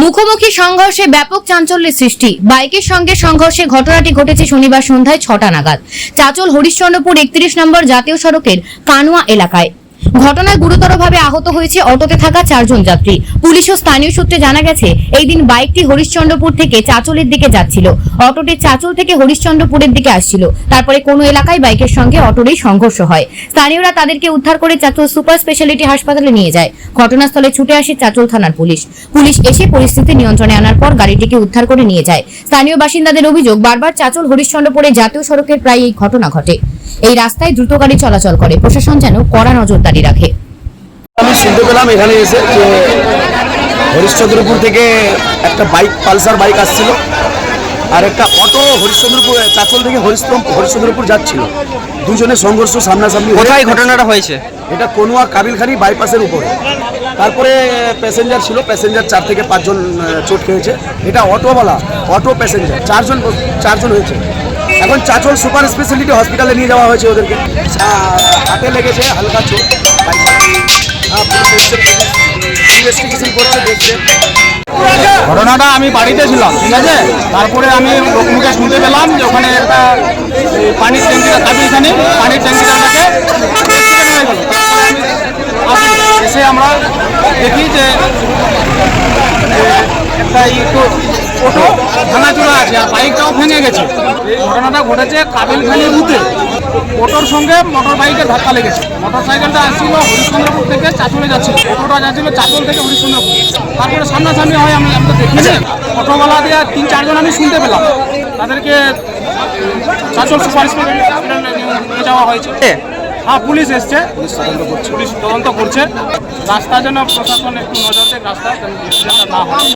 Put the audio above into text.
মুখোমুখি সংঘর্ষে ব্যাপক চাঞ্চল্যের সৃষ্টি। বাইকের সঙ্গে সংঘর্ষে ঘটনাটি ঘটেছে শনিবার সন্ধ্যায় 6টা নাগাদ চাচল হরিশ্চন্দ্রপুর 31 নম্বর জাতীয় সড়কের কানুয়া এলাকায়। ঘটনায় গুরুতরভাবে আহত হয়েছে অটোতে থাকা 4 জন যাত্রী। পুলিশ ও স্থানীয় সূত্রে জানা গেছে, এই দিন বাইকটি হরিশ্চন্দ্রপুর থেকে চাচলের দিকে যাচ্ছিল। অটোটি চাচল থেকে হরিশ্চন্দ্রপুরের দিকে আসছিল। তারপরে কোনো এলাকায় বাইকের সঙ্গে অটোরই সংঘর্ষ হয়। স্থানীয়রা তাদেরকে উদ্ধার করে চাচল সুপার স্পেশালিটি হাসপাতালে নিয়ে যায়। ঘটনাস্থলে ছুটে আসে চাচল থানার পুলিশ। পুলিশ এসে পরিস্থিতি নিয়ন্ত্রণে আনার পর গাড়িটিকে উদ্ধার করে নিয়ে যায়। স্থানীয় বাসিন্দাদের অভিযোগ, বারবার চাচল হরিশ্চন্দ্রপুরে জাতীয় সড়কের প্রায় এই ঘটনা ঘটে। এই রাস্তায় দ্রুত গাড়ি চলাচল করে, প্রশাসন যেন কড়া নজরদারি রাখে। আমি শুনতে পেলাম এখানে এসে যে হরিশ্চন্দ্রপুর থেকে একটা বাইক, পালসার বাইক আসছিল, আর একটা অটো হরিশ্চন্দ্রপুর চাচল থেকে হরিশ্চন্দ্রপুর যাচ্ছিল। দুজনের সংঘর্ষ সামনাসামনি। কোথায় ঘটনাটা হয়েছে? এটা কনুয়া কাবিলখানি বাইপাসের উপরে। তারপরে প্যাসেঞ্জার ছিল, প্যাসেঞ্জার 4 থেকে 5 জন চোট খেয়েছে। এটা অটোওয়ালা, অটো প্যাসেঞ্জার 4 জন হয়েছে। এখন চাচল সুপার স্পেশালিটি হসপিটালে নিয়ে যাওয়া হয়েছে ওদেরকে। হাতে লেগেছে হালকা চোট। ইনভেস্টিগেশন করছে, দেখছে। ঘটনাটা আমি বাড়িতে ছিলাম, ঠিক আছে। তারপরে আমি লোকমুখে শুনতে পেলাম যে ওখানে একটা পানির ট্যাঙ্কিটা কাবিলখানি পানির ট্যাঙ্কিটাকে অ্যাক্সিডেন্ট হয়ে গেল। এসে আমরা দেখি যে একটা অটো ভাঙাচোরা আছে আর বাইকটাও ভেঙে গেছে। এই ঘটনাটা ঘটেছে কাবিলখানি রুটে। অটোর সঙ্গে মোটর বাইকের ধাক্কা লেগেছে। মোটর সাইকেলটা আসছিল হরিশ্চন্দ্রপুর থেকে চাচলে যাচ্ছিল, অটোটা যাচ্ছিল চাচল থেকে হরিশ্চন্দ্রপুর। তারপরে সামনাসামনি হয়, আমি তো দেখিনি। অটোওয়ালা দিয়ে 3-4 জন আমি শুনতে পেলাম। তাদেরকে চাচল সুপার স্পেশালিটি হসপিটালে নিয়ে যাওয়া হয়েছে। হ্যাঁ, পুলিশ এসছে, পুলিশ তদন্ত করছে। রাস্তা যেন প্রশাসন একটু নজর দেয়, রাস্তা যেন না হয়।